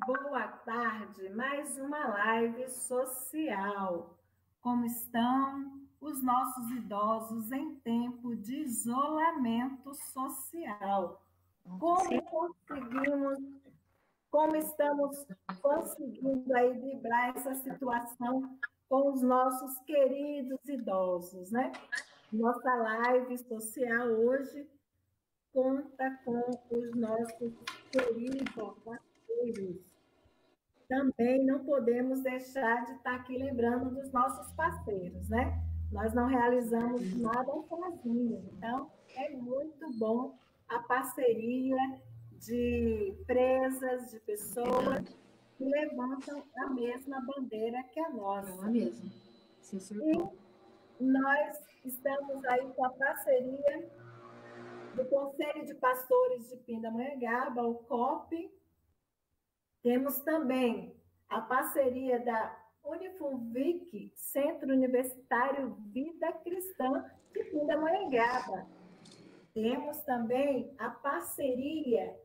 boa tarde. Mais uma live social. Como estão os nossos idosos em tempo de isolamento social? Como estamos conseguindo aí driblar essa situação com os nossos queridos idosos, né? Nossa live social hoje conta com os nossos queridos parceiros. Também não podemos deixar de estar aqui lembrando dos nossos parceiros, né? Nós não realizamos nada sozinhos, então é muito bom a parceria de empresas, de pessoas que levantam a mesma bandeira que a nossa. Ela mesma. Se acertou. E nós estamos aí com a parceria do Conselho de Pastores de Pindamonhangaba, o COP. Temos também a parceria da Unifunvic, Centro Universitário Vida Cristã de Pindamonhangaba. Temos também a parceria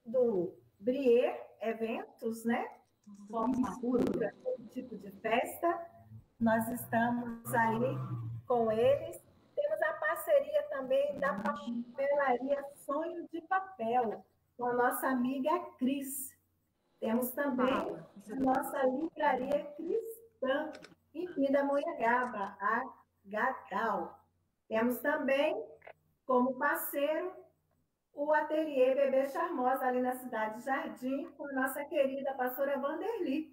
do Brier Eventos, né? Formatura, todo tipo de festa. Nós estamos aí com eles. Temos a parceria também da papelaria Sonho de Papel, com a nossa amiga Cris. Temos também a nossa livraria cristã em Pindamonhangaba, a Gagal. Temos também como parceiro o Ateliê Bebê Charmosa, ali na cidade de Jardim, com a nossa querida pastora Vanderly.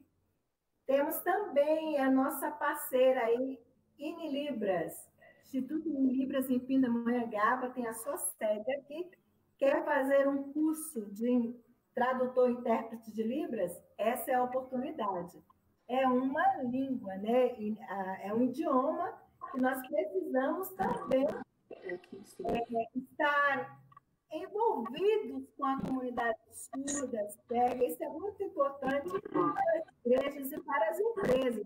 Temos também a nossa parceira aí, Inilibras, Instituto Inilibras em Pindamonhangaba, tem a sua sede aqui. Quer fazer um curso de tradutor e intérprete de Libras? Essa é a oportunidade. É uma língua, né? É um idioma que nós precisamos também estar envolvidos com a comunidade surda, cega. Isso é muito importante para as igrejas e para as empresas.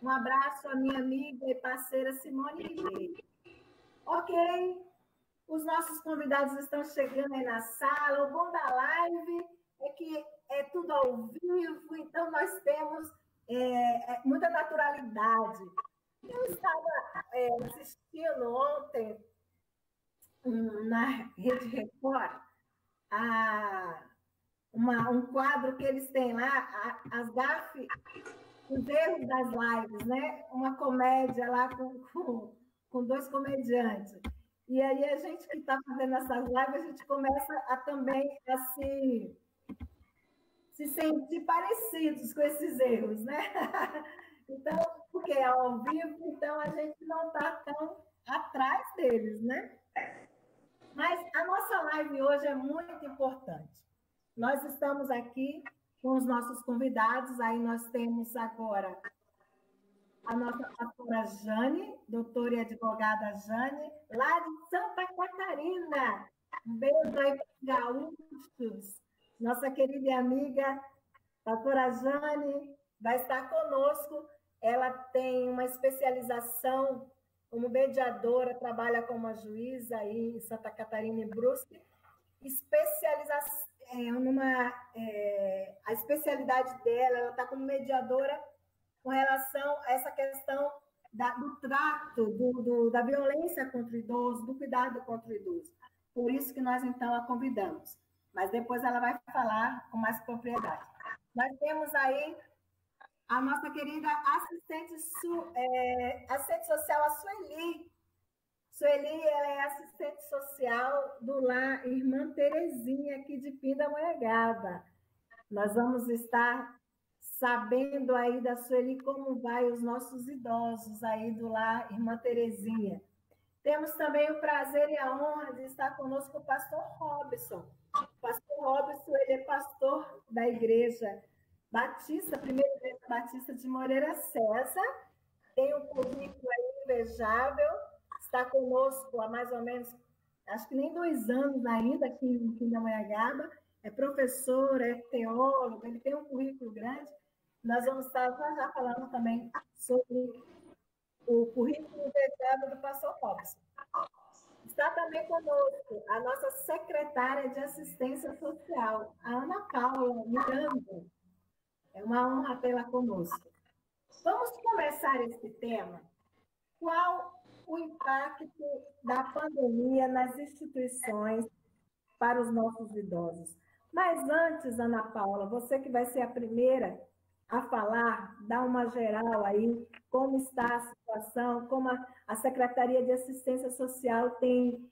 Um abraço à minha amiga e parceira Simone Ribeiro. Ok, os nossos convidados estão chegando aí na sala. O bom da live é que é tudo ao vivo, então nós temos muita naturalidade. Eu estava assistindo ontem na Rede Record um quadro que eles têm lá, as gafes, os erros das lives, né? Uma comédia lá com dois comediantes. E aí a gente que está fazendo essas lives, a gente começa também a se sentir parecidos com esses erros, né? Então, porque é ao vivo, então a gente não está tão atrás deles, né? Mas a nossa live hoje é muito importante. Nós estamos aqui com os nossos convidados, aí nós temos agora a nossa pastora Jane, doutora e advogada Jane, lá de Santa Catarina. Um beijo aí para os gaúchos. Nossa querida e amiga, pastora Jane, vai estar conosco. Ela tem uma especialização como mediadora, trabalha como juíza aí em Santa Catarina e Brusque. A especialidade dela, ela está como mediadora com relação a essa questão do trato, da violência contra o idoso, do cuidado contra o idoso. Por isso que nós, então, a convidamos. Mas depois ela vai falar com mais propriedade. Nós temos aí a nossa querida assistente social, a Sueli. Sueli, ela é assistente social do lar Irmã Terezinha, aqui de Pindamonhangaba. Nós vamos estar sabendo aí da Sueli como vai os nossos idosos aí do lar Irmã Terezinha. Temos também o prazer e a honra de estar conosco o pastor Robson. O pastor Robson, ele é pastor da Igreja Batista, Primeira Igreja Batista de Moreira César. Tem um currículo aí invejável, está conosco há mais ou menos, acho que nem 2 anos ainda aqui em Pindamonhangaba. É professor, é teólogo, ele tem um currículo grande. Nós vamos estar já falando também sobre o currículo invejável do pastor Robson. Está também conosco a nossa secretária de assistência social, a Ana Paula Miranda. É uma honra tê-la conosco. Vamos começar esse tema. Qual o impacto da pandemia nas instituições para os nossos idosos? Mas antes, Ana Paula, você que vai ser a primeira a falar, dá uma geral aí, como está a situação, como a Secretaria de Assistência Social tem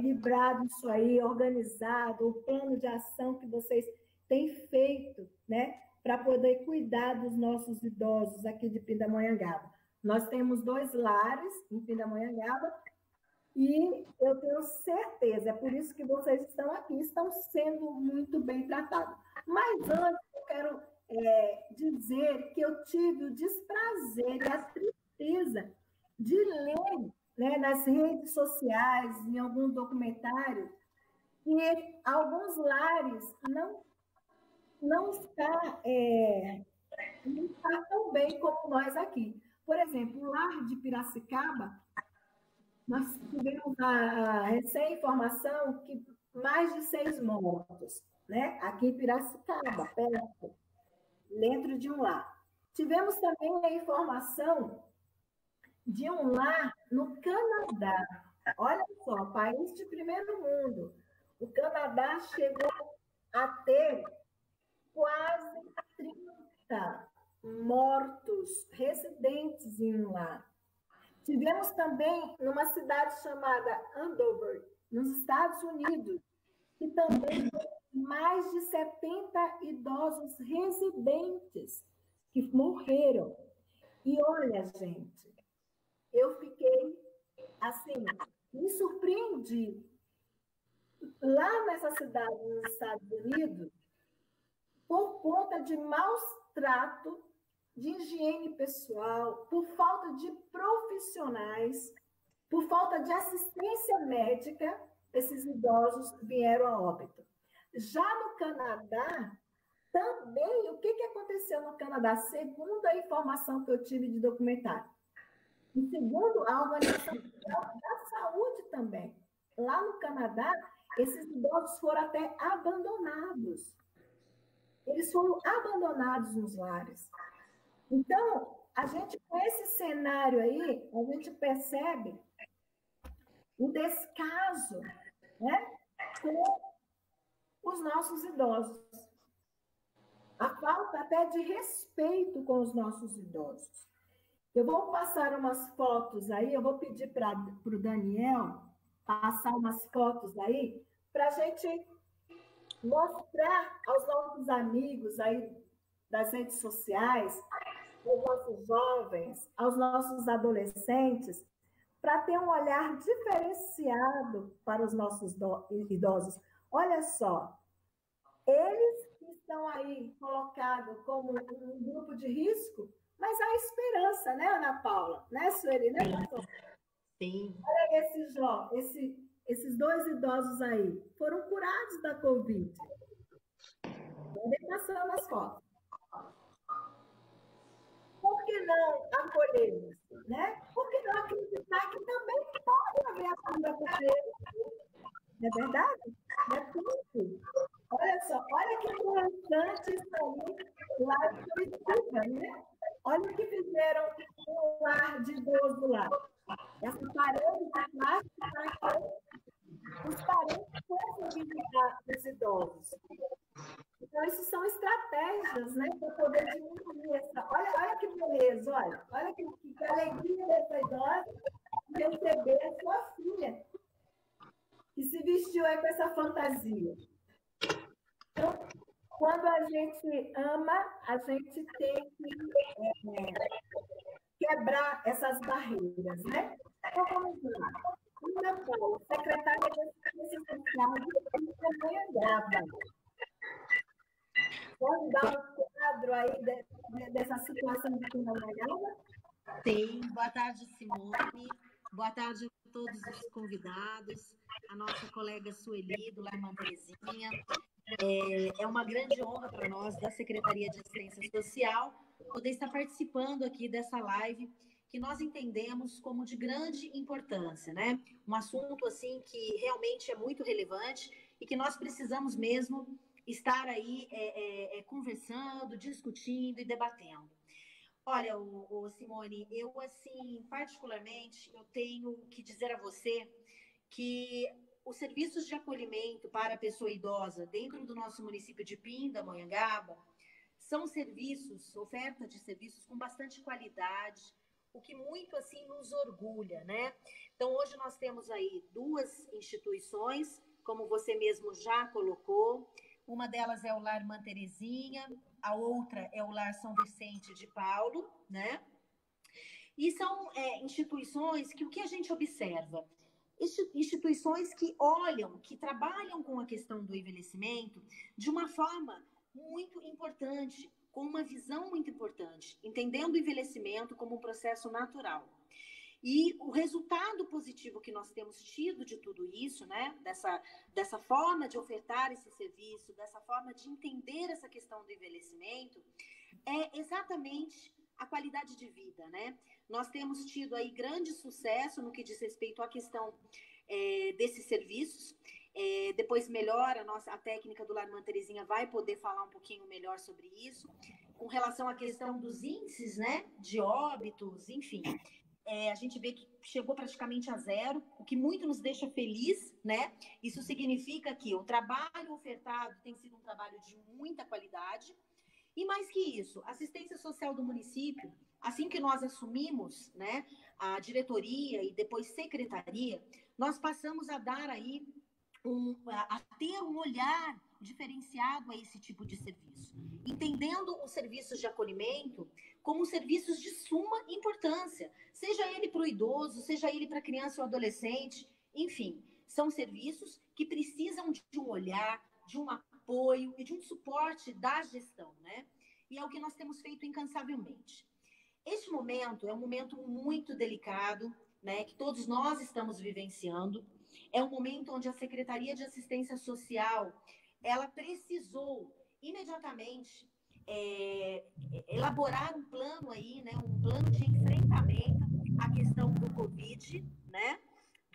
livrado isso aí, organizado, o plano de ação que vocês têm feito, né, para poder cuidar dos nossos idosos aqui de Pindamonhangaba. Nós temos 2 lares em Pindamonhangaba e eu tenho certeza, é por isso que vocês estão aqui, estão sendo muito bem tratados. Mas antes, eu quero dizer que eu tive o desprazer e a tristeza de ler, né, nas redes sociais, em alguns documentários, que alguns lares não está, não está tão bem como nós aqui. Por exemplo, o lar de Piracicaba, nós tivemos a recém-informação que mais de 6 mortos, né? Aqui em Piracicaba, perto, dentro de um lar. Tivemos também a informação de um lar no Canadá. Olha só, país de primeiro mundo. O Canadá chegou a ter quase 30 mortos residentes em um lar. Tivemos também numa cidade chamada Andover, nos Estados Unidos, que também tem mais de 70 idosos residentes que morreram. E olha, gente, eu fiquei assim, me surpreendi. Lá nessa cidade, nos Estados Unidos, por conta de maus tratos, de higiene pessoal, por falta de profissionais, por falta de assistência médica, esses idosos vieram a óbito. Já no Canadá, também, o que aconteceu no Canadá? Segundo a informação que eu tive de documentário, e segundo a Organização Mundial da Saúde também, lá no Canadá, esses idosos foram até abandonados. Eles foram abandonados nos lares. Então, a gente, com esse cenário aí, a gente percebe o descaso, né, com os nossos idosos. A falta até de respeito com os nossos idosos. Eu vou passar umas fotos aí, eu vou pedir para o Daniel passar umas fotos aí, para a gente mostrar aos nossos amigos aí das redes sociais, aos nossos jovens, aos nossos adolescentes, para ter um olhar diferenciado para os nossos idosos. Olha só, eles que estão aí colocados como um grupo de risco, mas há esperança, né, Ana Paula? Né, Sueli? Né, pastor? Sim. Olha esses 2 idosos aí, foram curados da Covid. Podem passar nas fotos. Por que não acolhê-los? Né? Por que não acreditar que também pode haver a cura para eles? Não é verdade? Não é tudo. Olha só, olha que interessante isso aí lá de Curitiba, né? Olha o que fizeram um lar de idoso lá. Essa parede de plástico para que os parentes possam visitar os idosos. Então, isso são estratégias, né, para poder diminuir essa. Olha que beleza, olha que alegria dessa idosa receber a sua filha, que se vestiu aí com essa fantasia. Então, quando a gente ama, a gente tem que quebrar essas barreiras, né? Então, vamos lá. Ana Paula, secretária de Assistência Social de Pindamonhangaba. Pode dar um quadro aí dessa situação de Pindamonhangaba? Sim, boa tarde, Simone. Boa tarde a todos os convidados, a nossa colega Sueli, do Lar Terezinha. É uma grande honra para nós, da Secretaria de Assistência Social, poder estar participando aqui dessa live, que nós entendemos como de grande importância, né? Um assunto, assim, que realmente é muito relevante e que nós precisamos mesmo estar aí conversando, discutindo e debatendo. Olha, Simone, eu, assim, particularmente, eu tenho que dizer a você que os serviços de acolhimento para a pessoa idosa dentro do nosso município de Pindamonhangaba são serviços, oferta de serviços com bastante qualidade, o que muito, assim, nos orgulha, né? Então, hoje nós temos aí 2 instituições, como você mesmo já colocou. Uma delas é o Lar Irmã Terezinha, a outra é o Lar São Vicente de Paulo, né? E são instituições que o que a gente observa? Instituições que olham, que trabalham com a questão do envelhecimento de uma forma muito importante, com uma visão muito importante, entendendo o envelhecimento como um processo natural. E o resultado positivo que nós temos tido de tudo isso, né, dessa forma de ofertar esse serviço, dessa forma de entender essa questão do envelhecimento, é exatamente a qualidade de vida, né? Nós temos tido aí grande sucesso no que diz respeito à questão desses serviços. Depois melhor, a técnica do Lar Irmã Terezinha vai poder falar um pouquinho melhor sobre isso, com relação à questão dos índices, né, de óbitos, enfim. A gente vê que chegou praticamente a 0, o que muito nos deixa feliz, né? Isso significa que o trabalho ofertado tem sido um trabalho de muita qualidade. E mais que isso, a assistência social do município, assim que nós assumimos, né, a diretoria e depois secretaria, nós passamos a dar aí a ter um olhar diferenciado a esse tipo de serviço, entendendo os serviços de acolhimento como serviços de suma importância, seja ele para o idoso, seja ele para a criança ou adolescente, enfim, são serviços que precisam de um olhar, de um apoio e de um suporte da gestão, né? E é o que nós temos feito incansavelmente. Este momento é um momento muito delicado, né, que todos nós estamos vivenciando. É um momento onde a Secretaria de Assistência Social, ela precisou imediatamente elaborar um plano aí, né, um plano de enfrentamento à questão do Covid, né,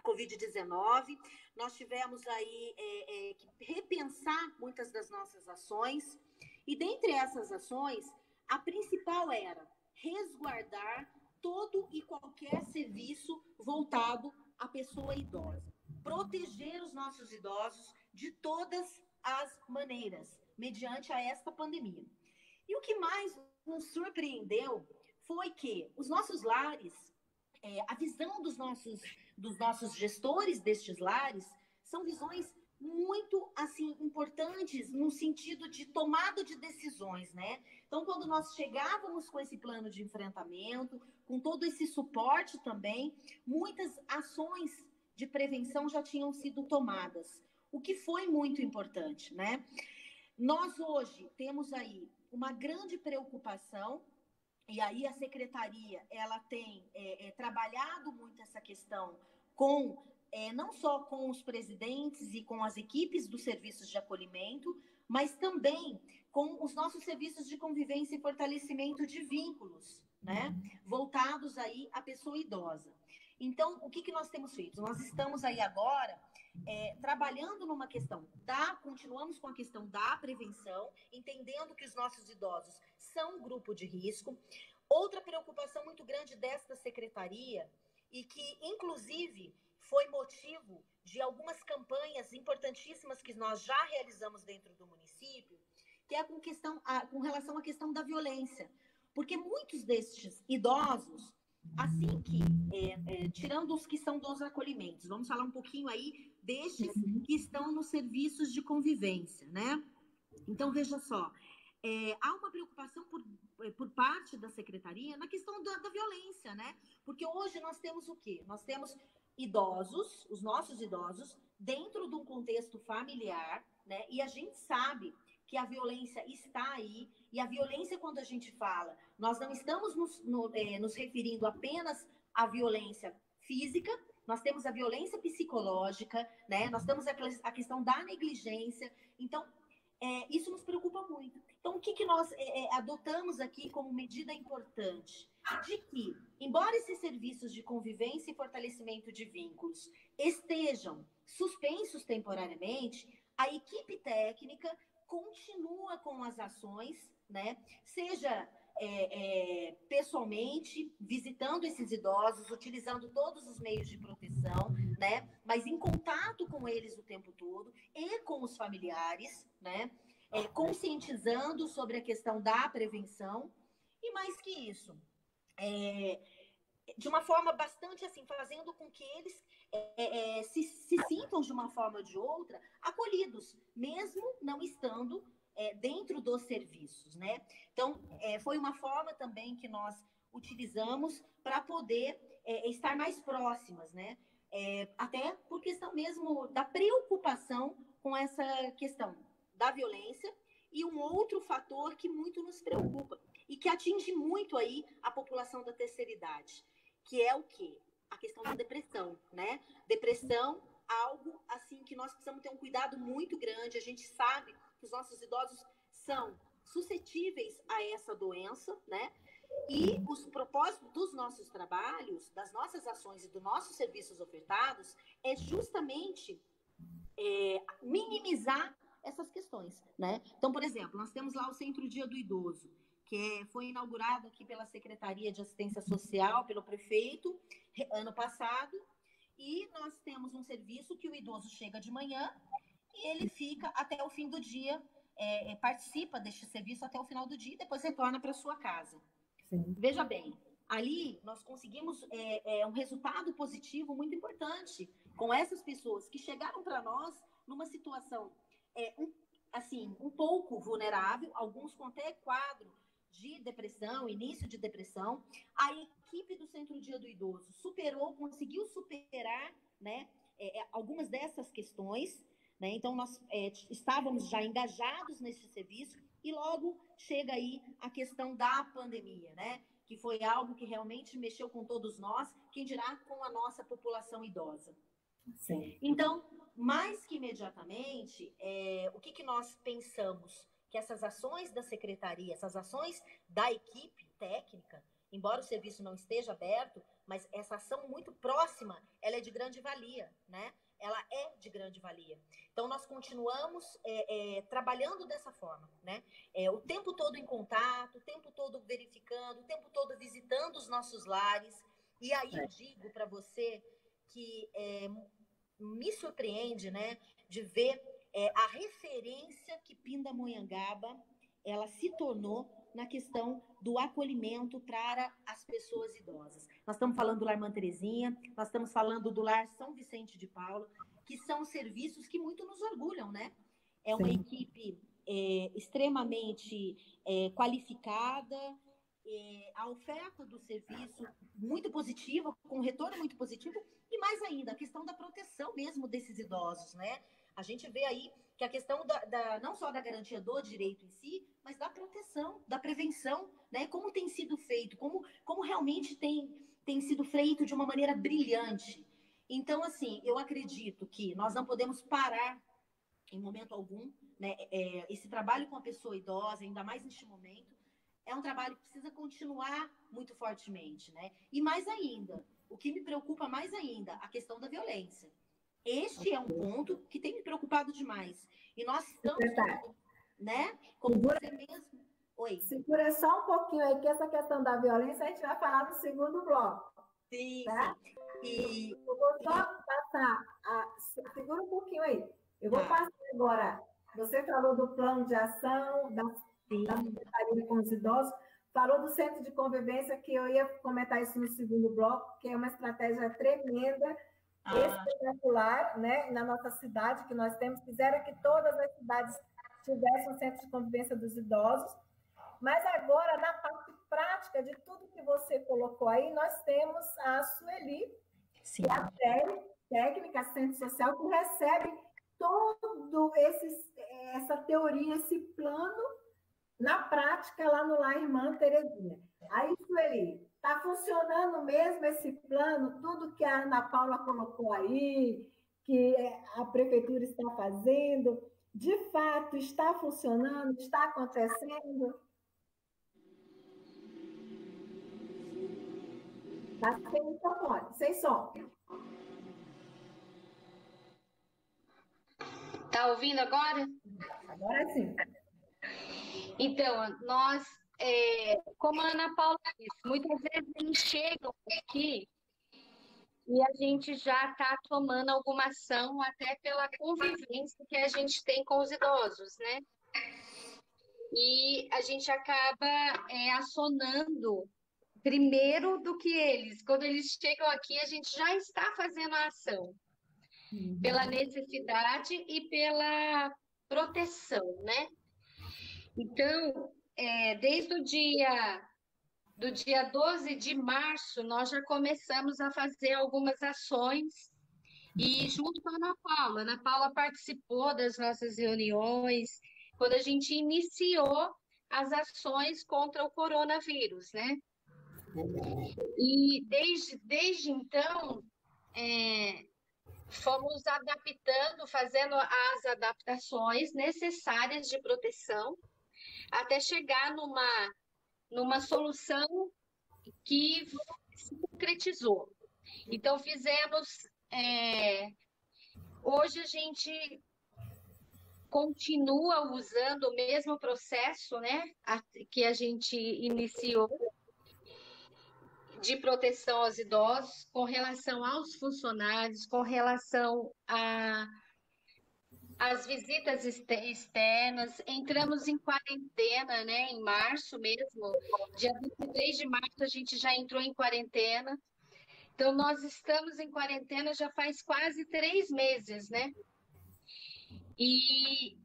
Covid-19. Nós tivemos aí que repensar muitas das nossas ações, e dentre essas ações, a principal era resguardar todo e qualquer serviço voltado à pessoa idosa. Proteger os nossos idosos de todas as maneiras, mediante a esta pandemia. E o que mais nos surpreendeu foi que os nossos lares, a visão dos nossos gestores destes lares, são visões muito, assim, importantes no sentido de tomada de decisões, né? Então, quando nós chegávamos com esse plano de enfrentamento, com todo esse suporte também, muitas ações de prevenção já tinham sido tomadas, o que foi muito importante, né? Nós hoje temos aí uma grande preocupação, e aí a secretaria, ela tem trabalhado muito essa questão com não só com os presidentes e com as equipes dos serviços de acolhimento, mas também com os nossos serviços de convivência e fortalecimento de vínculos, né? Voltados aí à pessoa idosa. Então, o que nós temos feito? Nós estamos aí agora trabalhando numa questão continuamos com a questão da prevenção, entendendo que os nossos idosos são um grupo de risco. Outra preocupação muito grande desta secretaria, e que, inclusive, foi motivo de algumas campanhas importantíssimas que nós já realizamos dentro do município, que é com relação à questão da violência. Porque muitos destes idosos, assim que, tirando os que são dos acolhimentos, vamos falar um pouquinho aí destes que estão nos serviços de convivência, né? Então, veja só, há uma preocupação por parte da secretaria na questão da violência, né? Porque hoje nós temos o quê? Nós temos idosos, os nossos idosos, dentro de um contexto familiar, né? E a gente sabe que a violência está aí, e a violência, quando a gente fala, nós não estamos nos referindo apenas à violência física, nós temos a violência psicológica, né? Nós temos a questão da negligência. Então, isso nos preocupa muito. Então, o que nós adotamos aqui como medida importante? De que, embora esses serviços de convivência e fortalecimento de vínculos estejam suspensos temporariamente, a equipe técnica continua com as ações, né? Seja pessoalmente, visitando esses idosos, utilizando todos os meios de proteção, né? Mas em contato com eles o tempo todo e com os familiares, né? Conscientizando sobre a questão da prevenção e mais que isso, de uma forma bastante assim, fazendo com que eles se sintam de uma forma ou de outra acolhidos, mesmo não estando dentro dos serviços, né? Então, foi uma forma também que nós utilizamos para poder estar mais próximas, né? Até por questão mesmo da preocupação com essa questão da violência e um outro fator que muito nos preocupa e que atinge muito aí a população da terceira idade, que é o quê? A questão da depressão, né? Depressão, algo assim que nós precisamos ter um cuidado muito grande. A gente sabe que os nossos idosos são suscetíveis a essa doença, né? E os propósitos dos nossos trabalhos, das nossas ações e dos nossos serviços ofertados é justamente minimizar essas questões, né? Então, por exemplo, nós temos lá o Centro Dia do Idoso, que foi inaugurado aqui pela Secretaria de Assistência Social, pelo prefeito, ano passado, e nós temos um serviço que o idoso chega de manhã e ele fica até o fim do dia, participa deste serviço até o final do dia e depois retorna para sua casa. Sim. Veja bem, ali nós conseguimos um resultado positivo muito importante com essas pessoas que chegaram para nós numa situação um pouco vulnerável, alguns com até quadro de depressão, início de depressão. A equipe do Centro Dia do Idoso conseguiu superar, né, algumas dessas questões, né? Então, nós estávamos já engajados nesse serviço e logo chega aí a questão da pandemia, né? Que foi algo que realmente mexeu com todos nós, quem dirá com a nossa população idosa. Sim. Então, mais que imediatamente, o que nós pensamos? Que essas ações da secretaria, essas ações da equipe técnica, embora o serviço não esteja aberto, mas essa ação muito próxima, ela é de grande valia, né? Ela é de grande valia. Então, nós continuamos trabalhando dessa forma, né? O tempo todo em contato, o tempo todo verificando, o tempo todo visitando os nossos lares. E aí eu digo para você que me surpreende, né, de ver a referência que Pindamonhangaba ela se tornou na questão do acolhimento para as pessoas idosas. Nós estamos falando do Lar Irmã Terezinha, nós estamos falando do Lar São Vicente de Paulo, que são serviços que muito nos orgulham, né? É uma Sim. equipe extremamente qualificada, a oferta do serviço muito positiva, com retorno muito positivo, e mais ainda, a questão da proteção mesmo desses idosos, né? A gente vê aí que a questão não só da garantia do direito em si, mas da proteção, da prevenção, né? Como tem sido feito, como realmente tem sido feito de uma maneira brilhante. Então, assim, eu acredito que nós não podemos parar em momento algum, né? Esse trabalho com a pessoa idosa, ainda mais neste momento, é um trabalho que precisa continuar muito fortemente, né? E mais ainda, o que me preocupa mais ainda, a questão da violência. Este é um ponto que tem me preocupado demais. E nós estamos, né? Como você mesmo... Oi. Segura só um pouquinho aí, que essa questão da violência a gente vai falar no segundo bloco. Sim, tá? Sim. Eu vou só passar... Segura um pouquinho aí. Eu vou passar agora. Você falou do plano de ação, da Secretaria com os Idosos, falou do Centro de Convivência, que eu ia comentar isso no segundo bloco, que é uma estratégia tremenda, espetacular, né, na nossa cidade, que nós temos, fizeram que todas as cidades tivessem um Centro de Convivência dos Idosos, mas agora, na parte prática de tudo que você colocou aí, nós temos a Sueli, Sim. que é a técnica assistente social, que recebe todo essa teoria, esse plano, na prática, lá no Lar Irmã Terezinha. Aí, Sueli, está funcionando mesmo esse plano, tudo que a Ana Paula colocou aí, que a prefeitura está fazendo, de fato, está funcionando, está acontecendo? Está sem microfone, sem som. Está ouvindo agora? Agora sim. Então, nós, como a Ana Paula disse, muitas vezes eles chegam aqui e a gente já está tomando alguma ação até pela convivência que a gente tem com os idosos, né? E a gente acaba acionando primeiro do que eles. Quando eles chegam aqui, a gente já está fazendo a ação pela necessidade e pela proteção, né? Então, desde o dia 12 de março, nós já começamos a fazer algumas ações e junto com a Ana Paula participou das nossas reuniões, quando a gente iniciou as ações contra o coronavírus, né? E desde então, fomos adaptando, fazendo as adaptações necessárias de proteção, até chegar numa solução que se concretizou. Então, fizemos. Hoje a gente continua usando o mesmo processo, né, que a gente iniciou de proteção aos idosos, com relação aos funcionários, com relação às visitas externas. Entramos em quarentena, né, em março mesmo, dia 23 de março a gente já entrou em quarentena. Então, nós estamos em quarentena já faz quase 3 meses, né? E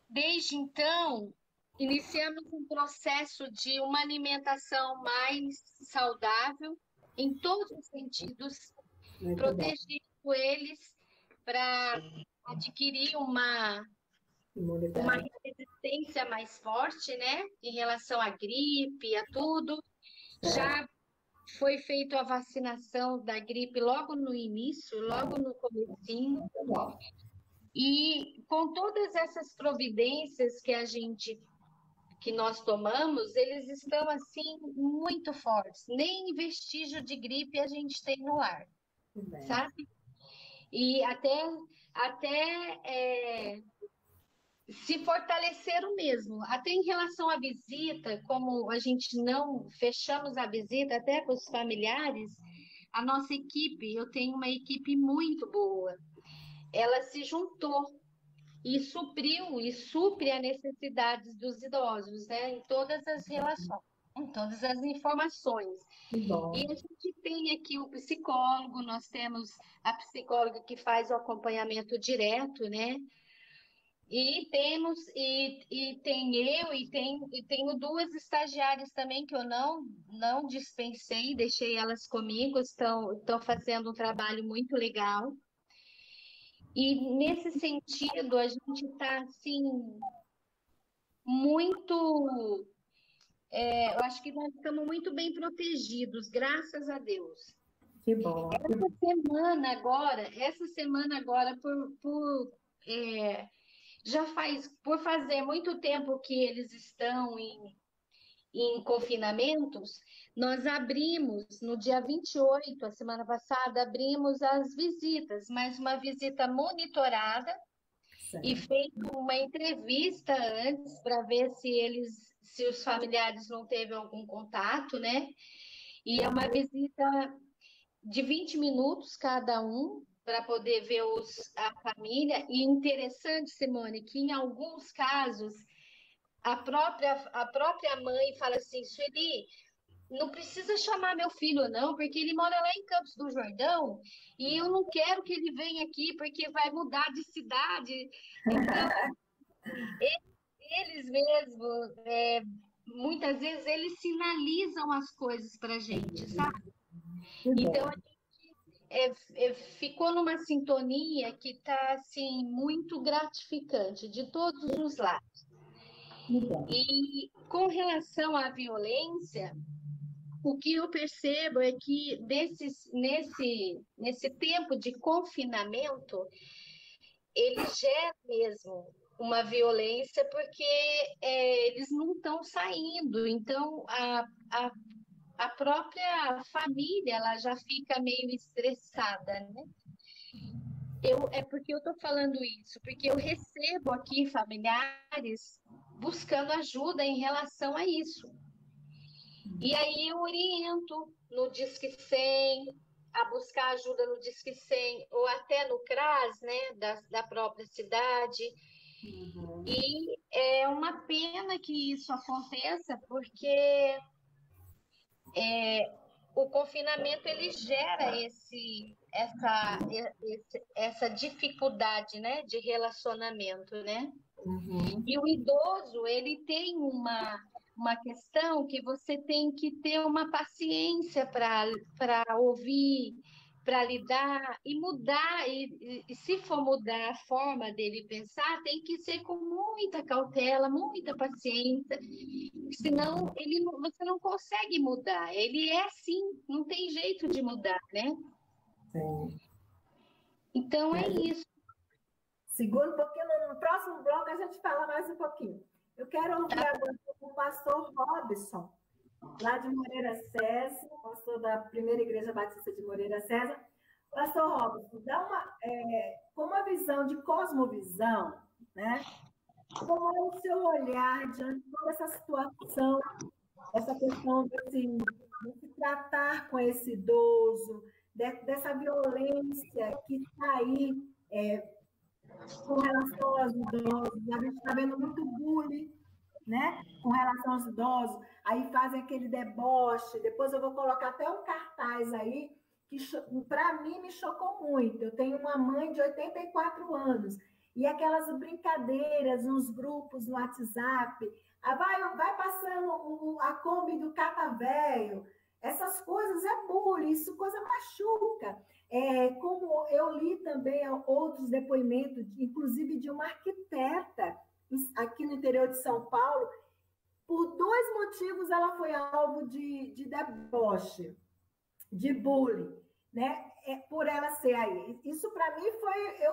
desde então, iniciamos um processo de uma alimentação mais saudável, em todos os sentidos, protegendo eles para adquirir uma resistência mais forte, né? Em relação à gripe, a tudo. Já foi feita a vacinação da gripe logo no início, logo no comecinho. E com todas essas providências que nós tomamos, eles estão assim muito fortes. Nem vestígio de gripe a gente tem no lar, sabe? E até se fortaleceram mesmo. Até em relação à visita, como a gente não fechamos a visita até com os familiares, a nossa equipe, eu tenho uma equipe muito boa. Ela se juntou e supriu e supre as necessidades dos idosos, né? Em todas as relações, em todas as informações. E a gente tem aqui o psicólogo, nós temos a psicóloga que faz o acompanhamento direto, né? E tem eu e tenho 2 estagiárias também que eu não dispensei, deixei elas comigo, estão fazendo um trabalho muito legal. E nesse sentido, a gente está assim muito, eu acho que nós estamos muito bem protegidos, graças a Deus. Que bom. Essa semana agora, por fazer muito tempo que eles estão em confinamentos, nós abrimos, no dia 28, a semana passada, abrimos as visitas, mas uma visita monitorada, certo. E feito uma entrevista antes para ver se os familiares não teve algum contato, né? E é uma visita de 20 minutos cada um, para poder ver a família. E interessante, Simone, que em alguns casos a própria mãe fala assim: Sueli, não precisa chamar meu filho não, porque ele mora lá em Campos do Jordão e eu não quero que ele venha aqui porque vai mudar de cidade. Então, eles mesmos, muitas vezes eles sinalizam as coisas para gente, sabe? Então, a gente ficou numa sintonia que está assim, muito gratificante de todos os lados. E com relação à violência, o que eu percebo é que nesse tempo de confinamento, ele gera mesmo uma violência porque eles não estão saindo. Então, a própria família ela já fica meio estressada, né? É porque eu estou falando isso, porque eu recebo aqui familiares buscando ajuda em relação a isso. E aí eu oriento no Disque 100, a buscar ajuda no Disque 100, ou até no CRAS, né, da própria cidade. E é uma pena que isso aconteça, porque o confinamento ele gera essa dificuldade, né, de relacionamento, né? E o idoso, ele tem uma questão que você tem que ter uma paciência para ouvir, para lidar e mudar. E se for mudar a forma dele pensar, tem que ser com muita cautela, muita paciência, senão você não consegue mudar. Ele é assim, não tem jeito de mudar, né? Sim. Então é isso. Segura um pouquinho, no próximo bloco a gente fala mais um pouquinho. Eu quero ouvir agora o pastor Robson, lá de Moreira César, pastor da Primeira Igreja Batista de Moreira César. Pastor Robson, com uma visão de cosmovisão, né? Como é o seu olhar diante de toda essa situação, essa questão de se tratar com esse idoso, dessa violência que está aí com relação aos idosos? A gente está vendo muito bullying, né? Com relação aos idosos, aí fazem aquele deboche. Depois eu vou colocar até um cartaz aí, que para mim me chocou muito. Eu tenho uma mãe de 84 anos, e aquelas brincadeiras nos grupos no WhatsApp, vai passando a Kombi do Catavéio, essas coisas é bullying, isso coisa machuca. Como eu li também outros depoimentos, inclusive de uma arquiteta aqui no interior de São Paulo, por 2 motivos ela foi alvo de deboche, de bullying, né? Por ela ser aí. Isso para mim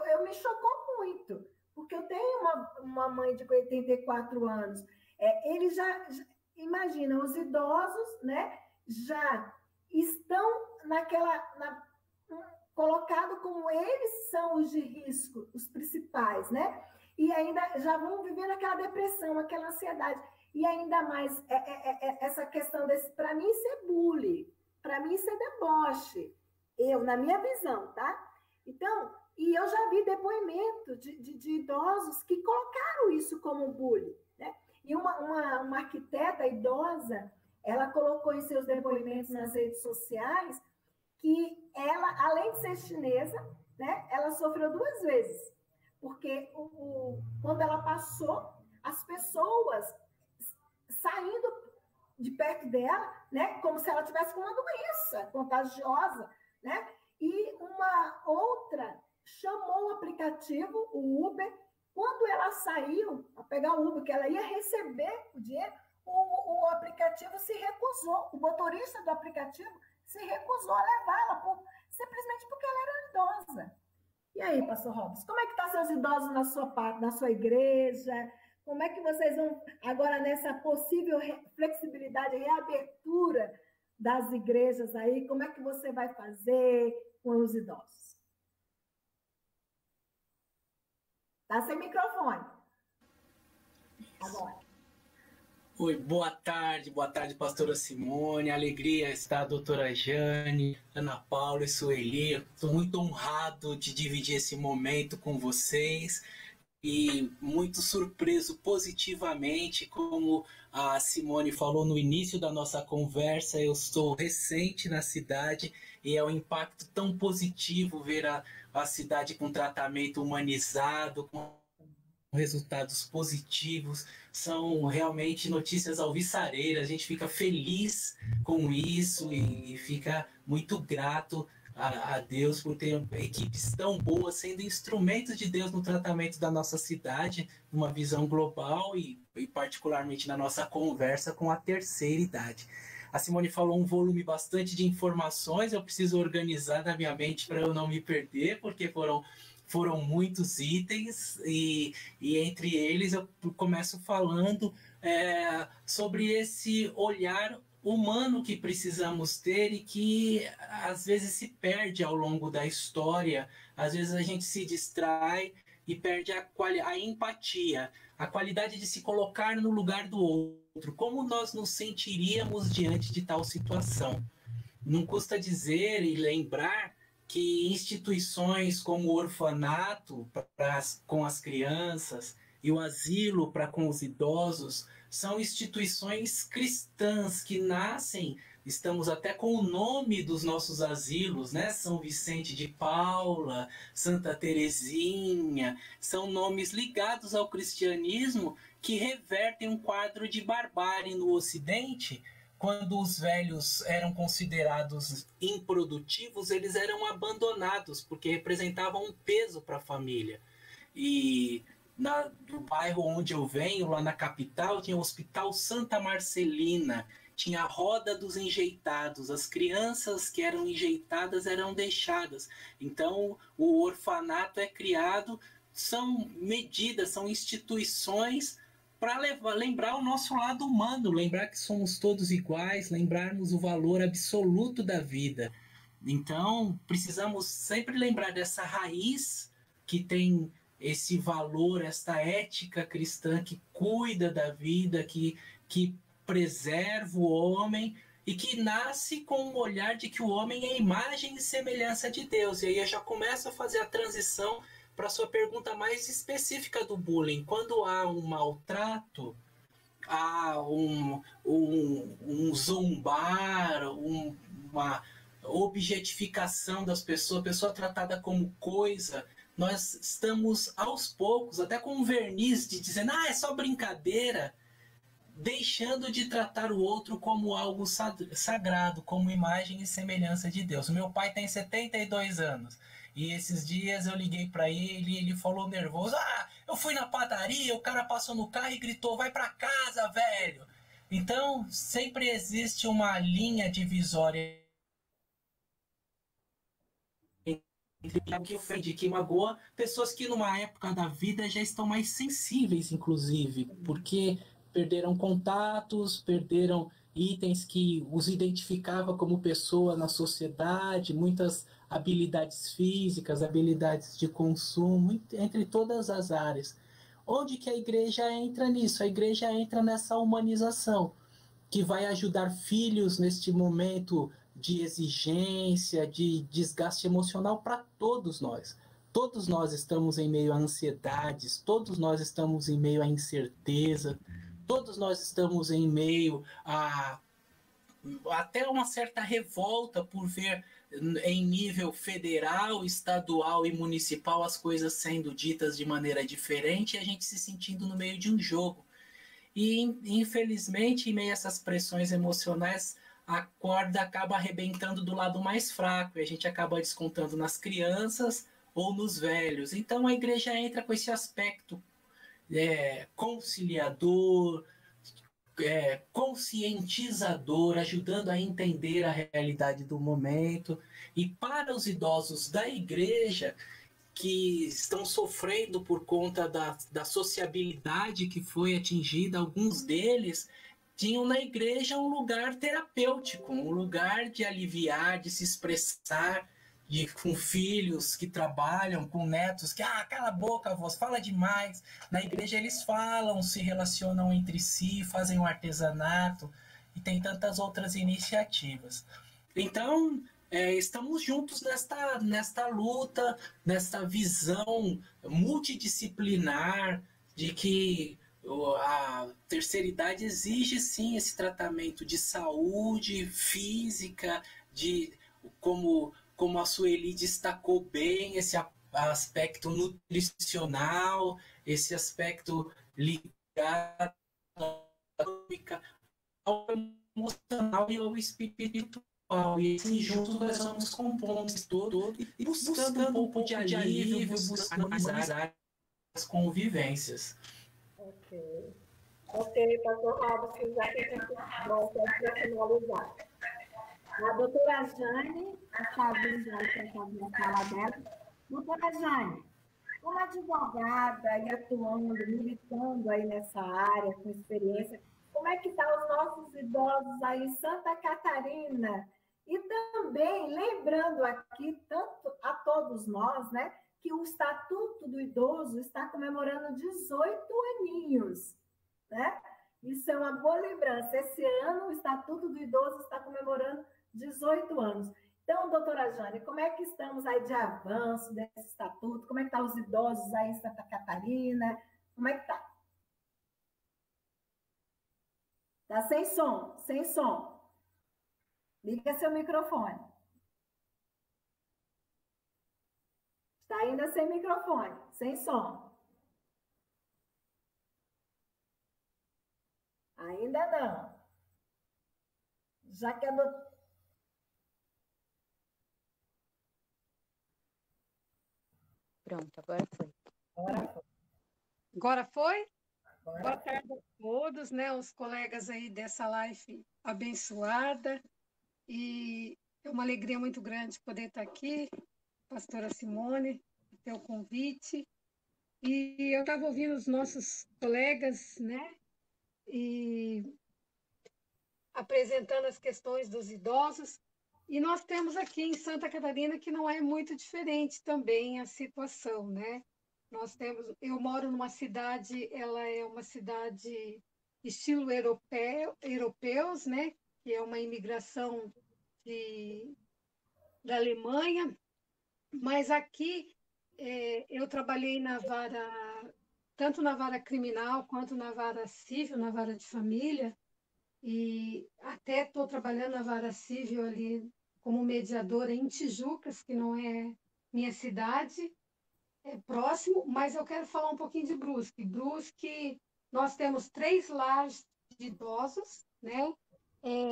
eu me chocou muito, porque eu tenho uma mãe de 84 anos. Eles imagina, os idosos, né, já estão colocado como eles são os de risco, os principais, né? E ainda já vão viver aquela depressão, aquela ansiedade. E ainda mais essa questão desse, para mim isso é bullying, para mim isso é deboche, na minha visão, tá? Então, e eu já vi depoimento de idosos que colocaram isso como bullying, né? E uma arquiteta idosa, ela colocou em seus depoimentos nas redes sociais que ela, além de ser chinesa, né, ela sofreu 2 vezes, porque quando ela passou, as pessoas saindo de perto dela, né, como se ela tivesse com uma doença contagiosa, né, e uma outra chamou o aplicativo, o Uber. Quando ela saiu a pegar o Uber, que ela ia receber o dinheiro, o aplicativo se recusou, o motorista do aplicativo se recusou a levá-la, simplesmente porque ela era idosa. E aí, pastor Robson, como é que estão seus idosos na sua igreja? Como é que vocês vão, agora nessa possível flexibilidade, reabertura das igrejas aí, como é que você vai fazer com os idosos? Está sem microfone. Agora. Oi, boa tarde, pastora Simone. Alegria estar a doutora Jane, Ana Paula e Sueli. Estou muito honrado de dividir esse momento com vocês e muito surpreso positivamente, como a Simone falou no início da nossa conversa. Eu sou recente na cidade e é um impacto tão positivo ver a cidade com tratamento humanizado, com resultados positivos. São realmente notícias alvissareiras. A gente fica feliz com isso e fica muito grato a Deus por ter equipes tão boas sendo instrumentos de Deus no tratamento da nossa cidade, numa visão global e particularmente na nossa conversa com a terceira idade. A Simone falou um volume bastante de informações, eu preciso organizar na minha mente para eu não me perder, porque foram muitos itens e entre eles eu começo falando sobre esse olhar humano que precisamos ter e que às vezes se perde ao longo da história. Às vezes a gente se distrai e perde a empatia, a qualidade de se colocar no lugar do outro. Como nós nos sentiríamos diante de tal situação? Não custa dizer e lembrar que instituições como o orfanato com as crianças e o asilo para com os idosos são instituições cristãs que nascem, estamos até com o nome dos nossos asilos, né? São Vicente de Paula, Santa Teresinha, são nomes ligados ao cristianismo que revertem um quadro de barbárie no Ocidente. Quando os velhos eram considerados improdutivos, eles eram abandonados, porque representavam um peso para a família. E no bairro onde eu venho, lá na capital, tinha o Hospital Santa Marcelina, tinha a Roda dos Enjeitados, as crianças que eram enjeitadas eram deixadas. Então, o orfanato é criado, são medidas, são instituições para lembrar o nosso lado humano, lembrar que somos todos iguais, lembrarmos o valor absoluto da vida. Então, precisamos sempre lembrar dessa raiz que tem esse valor, esta ética cristã que cuida da vida, que preserva o homem e que nasce com o olhar de que o homem é imagem e semelhança de Deus. E aí eu já começo a fazer a transição para a sua pergunta mais específica do bullying. Quando há um maltrato, há um zombar, uma objetificação das pessoas, a pessoa tratada como coisa, nós estamos aos poucos, até com um verniz de dizendo, é só brincadeira, deixando de tratar o outro como algo sagrado, como imagem e semelhança de Deus. O meu pai tem 72 anos. E esses dias eu liguei para ele e ele falou nervoso, eu fui na padaria, o cara passou no carro e gritou, vai para casa, velho. Então, sempre existe uma linha divisória entre o que ofende, que magoa, pessoas que numa época da vida já estão mais sensíveis, inclusive, porque perderam contatos, perderam itens que os identificava como pessoa na sociedade, muitas habilidades físicas, habilidades de consumo, entre todas as áreas. Onde que a igreja entra nisso? A igreja entra nessa humanização, que vai ajudar filhos neste momento de exigência, de desgaste emocional para todos nós. Todos nós estamos em meio a ansiedades, todos nós estamos em meio a incerteza, todos nós estamos em meio a até uma certa revolta por ver em nível federal, estadual e municipal as coisas sendo ditas de maneira diferente e a gente se sentindo no meio de um jogo. E, infelizmente, em meio a essas pressões emocionais, a corda acaba arrebentando do lado mais fraco e a gente acaba descontando nas crianças ou nos velhos. Então, a igreja entra com esse aspecto conciliador, conscientizador, ajudando a entender a realidade do momento. E para os idosos da igreja que estão sofrendo por conta da sociabilidade que foi atingida, alguns deles tinham na igreja um lugar terapêutico, um lugar de aliviar, de se expressar, com filhos que trabalham, com netos que, cala a boca, avô, fala demais. Na igreja eles falam, se relacionam entre si, fazem um artesanato e tem tantas outras iniciativas. Então, estamos juntos nesta luta, nesta visão multidisciplinar de que a terceira idade exige sim esse tratamento de saúde física, de como a Sueli destacou bem, esse aspecto nutricional, esse aspecto ligado ao emocional e ao espiritual. E assim, juntos nós vamos compondo todo e buscando um pouco de alívio, buscando harmonizar as convivências. Ok, pastor Robson, se já tem para finalizar. A doutora Jane está vindo aí para a sala dela. Doutora Jane, como advogada e atuando, militando aí nessa área, com experiência, como é que estão os nossos idosos aí em Santa Catarina. E também lembrando aqui, tanto a todos nós, né, que o Estatuto do Idoso está comemorando 18 aninhos, né? Isso é uma boa lembrança. Esse ano, o Estatuto do Idoso está comemorando 18 anos. Então, doutora Jane, como é que estamos aí de avanço desse estatuto? Como é que estão os idosos aí em Santa Catarina? Como é que está? Está sem som, sem som. Liga seu microfone. Está ainda sem microfone, sem som. Ainda não. Já que a doutora... Pronto, agora foi. Agora foi? Boa tarde a todos, né? Os colegas aí dessa live abençoada. E é uma alegria muito grande poder estar aqui, pastora Simone, ter o convite. E eu estava ouvindo os nossos colegas, né? E apresentando as questões dos idosos. E nós temos aqui em Santa Catarina que não é muito diferente também a situação, né? Nós temos, eu moro numa cidade, ela é uma cidade estilo europeus, né? Que é uma imigração da Alemanha, mas aqui eu trabalhei na vara, tanto na vara criminal quanto na vara civil, na vara de família, e até estou trabalhando na vara civil ali como mediadora em Tijucas, que não é minha cidade, é próximo, mas eu quero falar um pouquinho de Brusque. Brusque, nós temos 3 lares de idosos, né?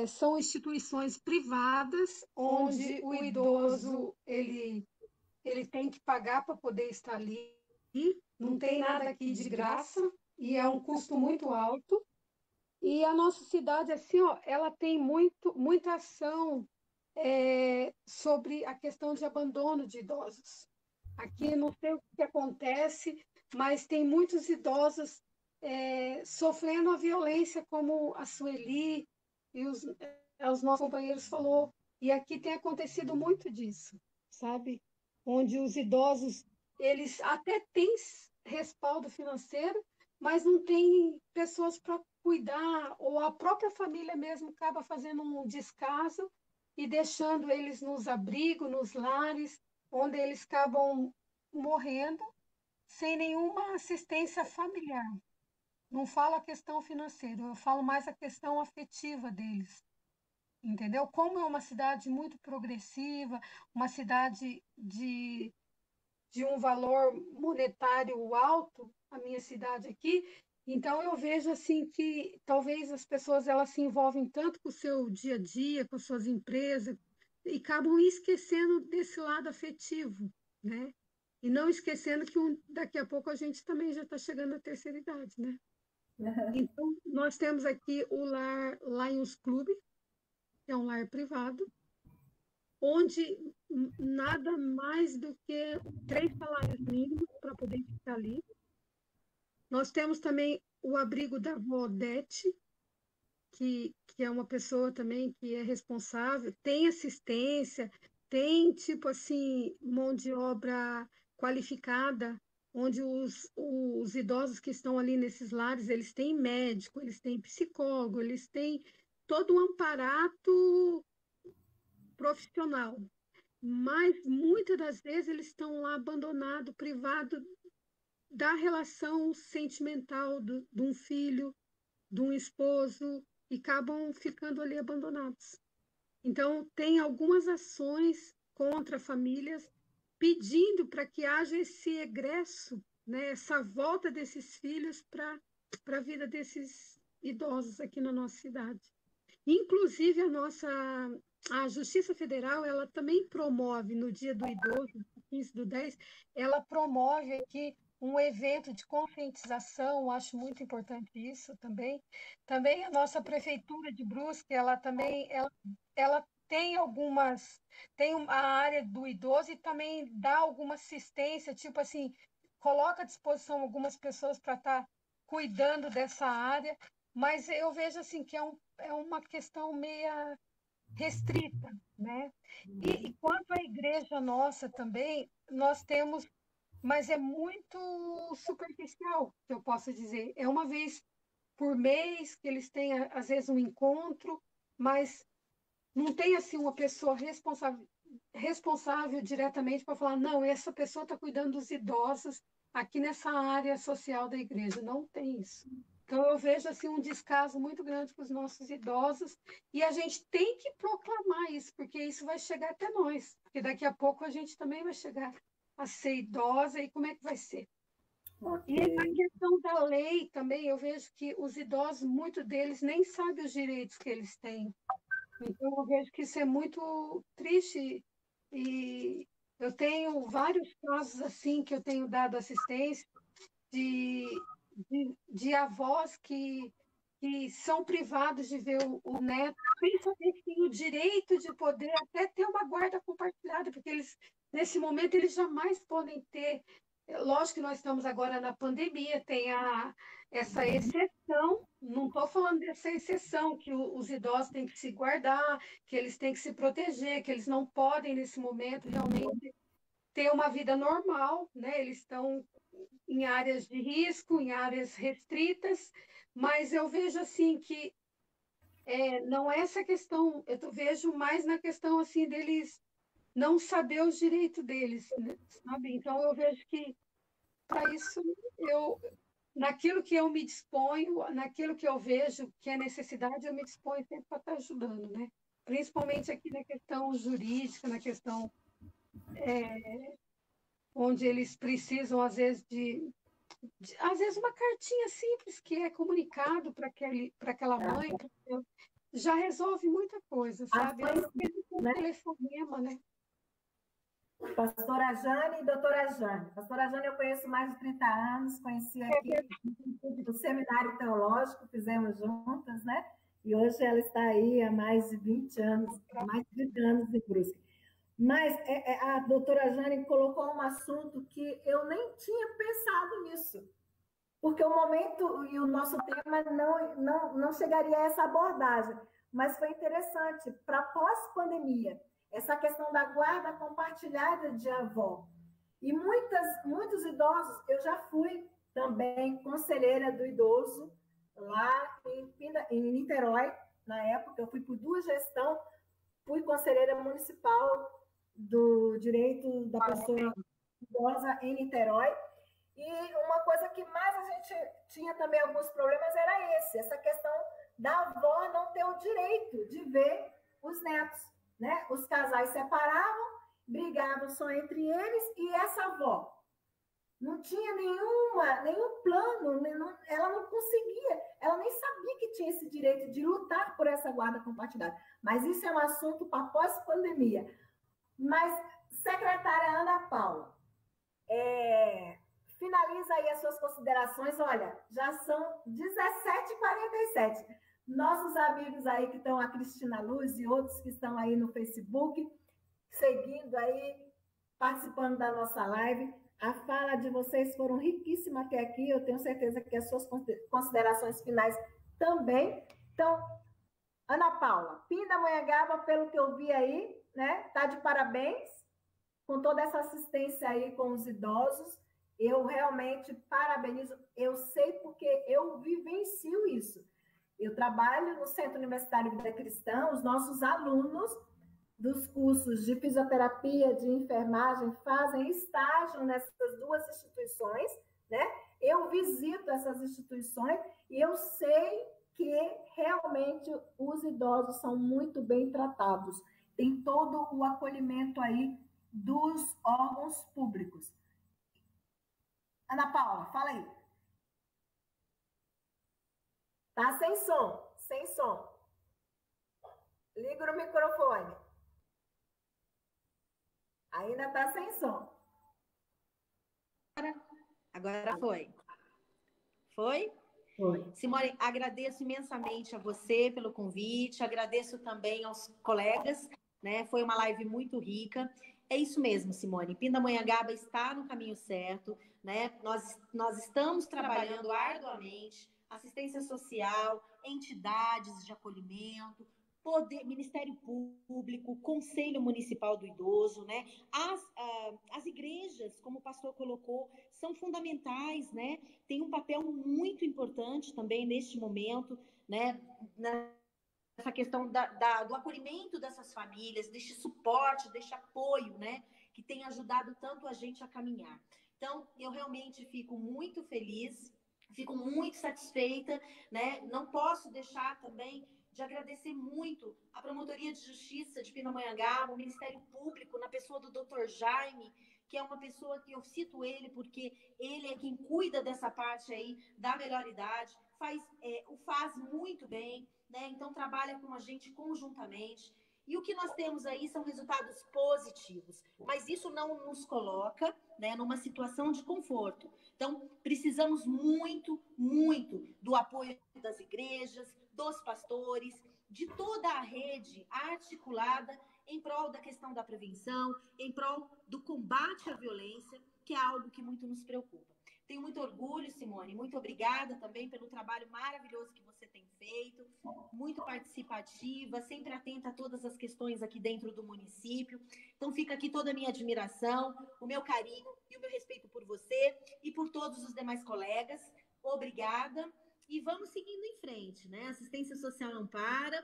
São instituições privadas, onde o idoso ele tem que pagar para poder estar ali, não tem nada aqui de graça, e é um custo muito alto. E a nossa cidade, assim, ó, ela tem muita ação sobre a questão de abandono de idosos. Aqui não sei o que acontece, mas tem muitos idosos sofrendo a violência, como a Sueli e os nossos companheiros falou. E aqui tem acontecido muito disso, sabe? Onde os idosos, eles até têm respaldo financeiro, mas não tem pessoas para cuidar, ou a própria família mesmo acaba fazendo um descaso e deixando eles nos abrigos, nos lares, onde eles acabam morrendo sem nenhuma assistência familiar. Não falo a questão financeira, eu falo mais a questão afetiva deles, entendeu? Como é uma cidade muito progressiva, uma cidade de um valor monetário alto, a minha cidade aqui, então eu vejo assim que talvez as pessoas elas se envolvem tanto com o seu dia a dia, com as suas empresas, e acabam esquecendo desse lado afetivo, né? E não esquecendo que daqui a pouco a gente também já está chegando na terceira idade, né? Então, nós temos aqui o lar Lions Club, que é um lar privado, onde nada mais do que 3 salários mínimos para poder ficar ali. Nós temos também o abrigo da avó Odete, que é uma pessoa também que é responsável, tem assistência, tem, tipo assim, mão de obra qualificada, onde os idosos que estão ali nesses lares, eles têm médico, eles têm psicólogo, eles têm todo um aparato profissional, mas muitas das vezes eles estão lá abandonados, privados da relação sentimental de um filho, de um esposo, e acabam ficando ali abandonados. Então, tem algumas ações contra famílias pedindo para que haja esse egresso, né, essa volta desses filhos para a vida desses idosos aqui na nossa cidade. Inclusive, a Justiça Federal, ela também promove, no Dia do Idoso, 15/10, ela promove aqui um evento de conscientização, acho muito importante isso também. Também a nossa Prefeitura de Brusque, ela também, ela tem a área do idoso e também dá alguma assistência, tipo assim, coloca à disposição algumas pessoas para estar cuidando dessa área. mas eu vejo assim que é uma questão meia restrita, né? E quanto à igreja nossa também, nós temos, mas é muito superficial, que eu posso dizer. É uma vez por mês que eles têm, às vezes, um encontro, mas não tem assim uma pessoa responsável diretamente para falar, não, essa pessoa está cuidando dos idosos aqui nessa área social da igreja. Não tem isso. Então, eu vejo assim um descaso muito grande com os nossos idosos e a gente tem que proclamar isso, porque isso vai chegar até nós, porque daqui a pouco a gente também vai chegar a ser idosa e como é que vai ser? E a questão da lei também, eu vejo que os idosos, muito deles, nem sabem os direitos que eles têm. Então, eu vejo que isso é muito triste e eu tenho vários casos assim que eu tenho dado assistência de, de avós que são privados de ver o neto, sem saber que tem o direito de poder até ter uma guarda compartilhada, porque eles, nesse momento, eles jamais podem ter. Lógico que nós estamos agora na pandemia, tem essa exceção, não estou falando dessa exceção, que os idosos têm que se guardar, que eles têm que se proteger, que eles não podem, nesse momento, realmente ter uma vida normal, né? Eles estão em áreas de risco, em áreas restritas, mas eu vejo assim que não é essa questão, eu vejo mais na questão assim deles não saber os direitos deles, né? Sabe? Então eu vejo que para isso eu naquilo que eu me disponho, naquilo que eu vejo que é necessidade, eu me disponho sempre para estar ajudando, né? Principalmente aqui na questão jurídica, na questão onde eles precisam, às vezes, às vezes uma cartinha simples que é comunicado para aquela mãe, já resolve muita coisa, sabe? Às vezes um telefonema, né? Pastora Jane e doutora Jane. Pastora Jane eu conheço mais de 30 anos, conheci aqui no Seminário Teológico, fizemos juntas, né? E hoje ela está aí há mais de 20 anos, mais de 30 anos em Brusque. Mas a doutora Jane colocou um assunto que eu nem tinha pensado nisso, porque o momento e o nosso tema não chegaria a essa abordagem, mas foi interessante, para pós-pandemia, essa questão da guarda compartilhada de avó. E muitos idosos, eu já fui também conselheira do idoso lá em Niterói, na época, eu fui por 2 gestões, fui conselheira municipal do direito da pessoa idosa em Niterói, e uma coisa que mais a gente tinha também alguns problemas era essa questão da avó não ter o direito de ver os netos, né? Os casais separavam, brigavam só entre eles, e essa avó não tinha nenhum plano, ela não conseguia, ela nem sabia que tinha esse direito de lutar por essa guarda compartilhada. Mas isso é um assunto para pós-pandemia. Mas, secretária Ana Paula, finaliza aí as suas considerações. Olha, já são 17h47. Nossos amigos aí que estão, a Cristina Luz e outros que estão aí no Facebook, seguindo aí, participando da nossa live. A fala de vocês foram riquíssimas até aqui. Eu tenho certeza que as suas considerações finais também. Então, Ana Paula, Pindamonhangaba, pelo que eu vi aí, né? Tá de parabéns com toda essa assistência aí com os idosos. Eu realmente parabenizo. Eu sei porque eu vivencio isso. Eu trabalho no Centro Universitário Vida Cristã, os nossos alunos dos cursos de fisioterapia, de enfermagem, fazem estágio nessas 2 instituições, né? Eu visito essas instituições e eu sei que realmente os idosos são muito bem tratados. Tem todo o acolhimento aí dos órgãos públicos. Ana Paula, fala aí. Tá sem som, sem som. Liga o microfone. Ainda tá sem som. Agora foi. Foi? Foi. Simone, agradeço imensamente a você pelo convite, agradeço também aos colegas, né? Foi uma live muito rica. É isso mesmo, Simone. Pindamonhangaba está no caminho certo, né? Nós estamos trabalhando arduamente. assistência social, entidades de acolhimento, Ministério Público, Conselho Municipal do Idoso, né? As igrejas, como o pastor colocou, são fundamentais, né? Tem um papel muito importante também neste momento, né? Nessa questão do acolhimento dessas famílias, deste suporte, deste apoio, né? Que tem ajudado tanto a gente a caminhar. Então, eu realmente fico muito feliz, fico muito satisfeita, né? Não posso deixar também de agradecer muito a Promotoria de Justiça de Pindamonhangaba, o Ministério Público, na pessoa do Dr. Jaime, que é uma pessoa que eu cito ele porque ele é quem cuida dessa parte aí da melhor idade, o faz muito bem, né? Então trabalha com a gente conjuntamente. E o que nós temos aí são resultados positivos, mas isso não nos coloca, né, numa situação de conforto. Então, precisamos muito, muito do apoio das igrejas, dos pastores, de toda a rede articulada em prol da questão da prevenção, em prol do combate à violência, que é algo que muito nos preocupa. Tenho muito orgulho, Simone, muito obrigada também pelo trabalho maravilhoso que você tem feito, muito participativa, sempre atenta a todas as questões aqui dentro do município. Então fica aqui toda a minha admiração, o meu carinho e o meu respeito por você e por todos os demais colegas. Obrigada e vamos seguindo em frente, né? A assistência social não para,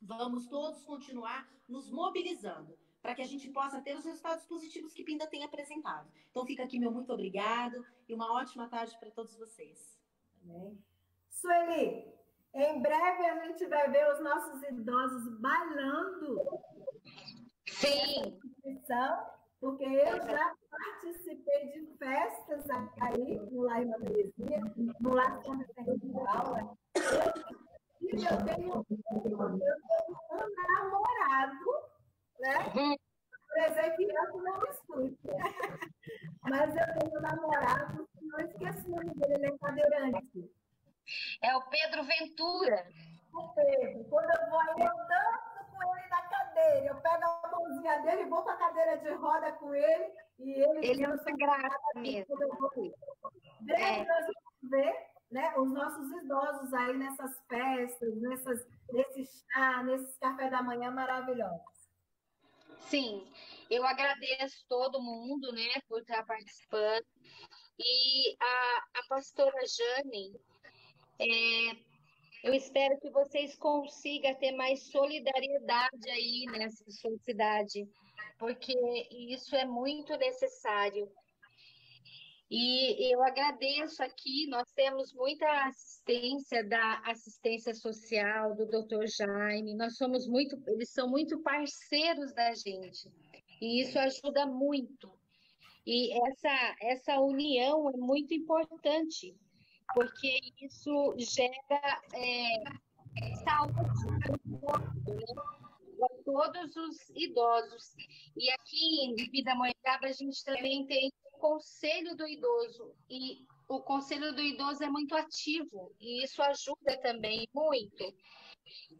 vamos todos continuar nos mobilizando para que a gente possa ter os resultados positivos que Pinda tem apresentado. Então fica aqui meu muito obrigado e uma ótima tarde para todos vocês. Sueli, em breve a gente vai ver os nossos idosos bailando. Sim. Porque eu já participei de festas aí no Lar Irmã Terezinha, no Lar São Vicente de Paula. Eu tenho um namorado, né? Presenteando não me escute. Mas eu tenho um namorado, não esqueço o nome dele, ele é cadeirante. É o Pedro Ventura. O Pedro, quando eu vou, eu danço com ele na cadeira, eu pego a mãozinha dele, vou com a cadeira de roda com ele, e ele dança graça mesmo. Quando eu vou ir. Nós vamos ver, né, os nossos idosos aí nessas festas, nesse chá, nesses café da manhã maravilhosos. Sim, eu agradeço todo mundo, né, por estar participando. E a pastora Jane, eu espero que vocês consigam ter mais solidariedade aí nessa sua cidade, porque isso é muito necessário. E eu agradeço aqui, nós temos muita assistência da assistência social, do Dr. Jaime, eles são muito parceiros da gente, e isso ajuda muito. E essa união é muito importante, porque isso gera saúde para todos os idosos. E aqui em Pindamonhangaba a gente também tem o Conselho do Idoso, e o Conselho do Idoso é muito ativo, e isso ajuda também muito.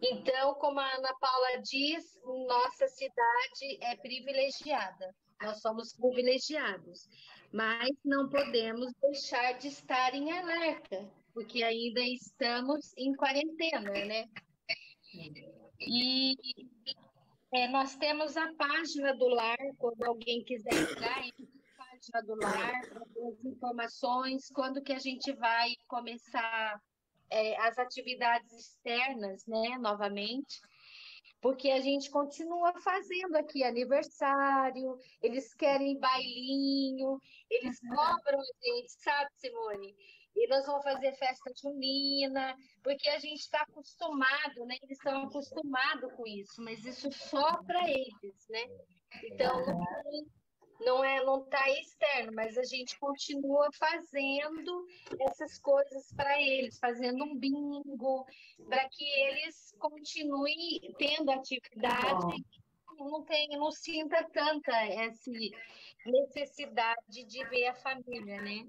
Então, como a Ana Paula diz, nossa cidade é privilegiada, nós somos privilegiados, mas não podemos deixar de estar em alerta, porque ainda estamos em quarentena, né? E nós temos a página do lar, quando alguém quiser entrar, a página do lar, para ter as informações, quando que a gente vai começar as atividades externas, né, novamente, porque a gente continua fazendo aqui aniversário, eles querem bailinho, eles cobram a gente, sabe, Simone? E nós vamos fazer festa junina, porque a gente está acostumado, né? Eles estão acostumados com isso, mas isso só para eles, né? Então, não está externo, mas a gente continua fazendo essas coisas para eles, fazendo um bingo, para que eles continuem tendo atividade e não sinta tanta essa necessidade de ver a família, né?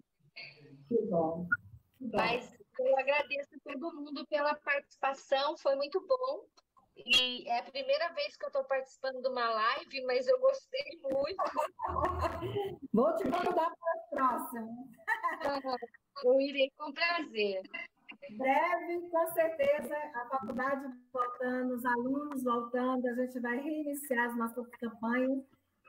Que bom. Mas eu agradeço a todo mundo pela participação, foi muito bom. E é a primeira vez que eu estou participando de uma live, mas eu gostei muito. Vou te convidar para a próxima. Eu irei com prazer. Breve, com certeza, a faculdade voltando, os alunos voltando, a gente vai reiniciar as nossas campanhas.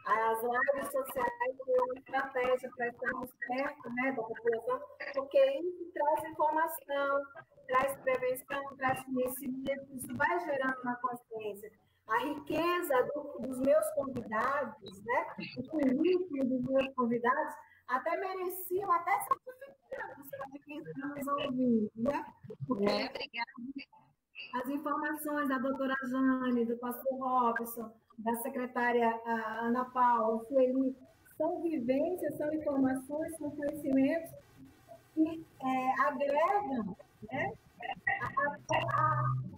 As lives sociais são uma estratégia para estarmos perto, né, da população, porque isso traz informação, traz prevenção, traz conhecimento, isso vai gerando uma consciência. A riqueza dos meus convidados, né, o currículo dos meus convidados, até mereciam até certificados de quem está nos ouvindo, né? Porque as informações da doutora Jane, do pastor Robson, da secretária Ana Paula, Sueli, são vivências, são informações, são conhecimentos que agregam, né,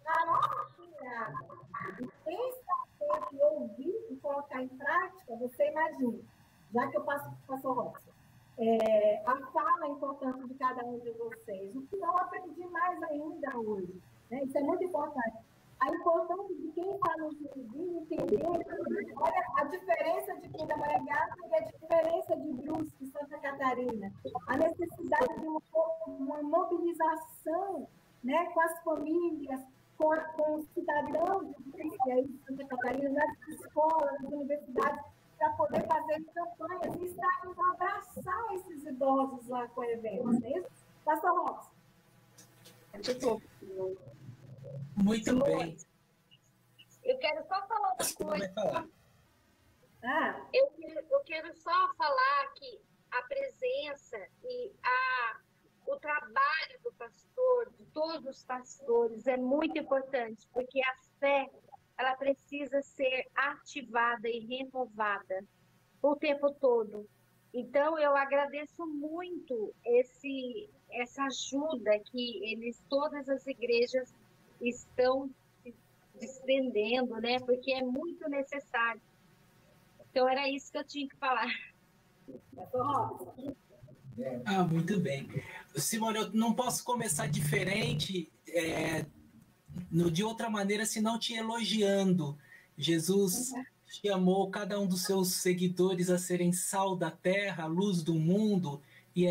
a nossa caminhada. E quem saber que ouvir e colocar em prática, você imagina, já que eu passo para o pastor Robson, a fala importante de cada um de vocês, o que eu aprendi mais ainda hoje, né? Isso é muito importante. A importância de quem está nos ouvindo entender, olha, a diferença de Pindamonhangaba e a diferença de Brusque, Santa Catarina, a necessidade de uma mobilização, né, com as famílias, com os cidadãos de Brusque, aí, de Santa Catarina, nas escolas, nas universidades, para poder fazer campanhas e estarmos a abraçar esses idosos lá com eventos, não é isso? Pastor Robson. Muito bem. Eu quero só falar uma coisa. Eu quero só falar que a presença e o trabalho do pastor, de todos os pastores, é muito importante, porque a fé, ela precisa ser ativada e renovada o tempo todo. Então, eu agradeço muito essa ajuda que todas as igrejas estão se desprendendo, né? Porque é muito necessário. Então, era isso que eu tinha que falar. Muito bem. Simone, eu não posso começar diferente, de outra maneira, senão te elogiando. Jesus chamou cada um dos seus seguidores a serem sal da terra, a luz do mundo, e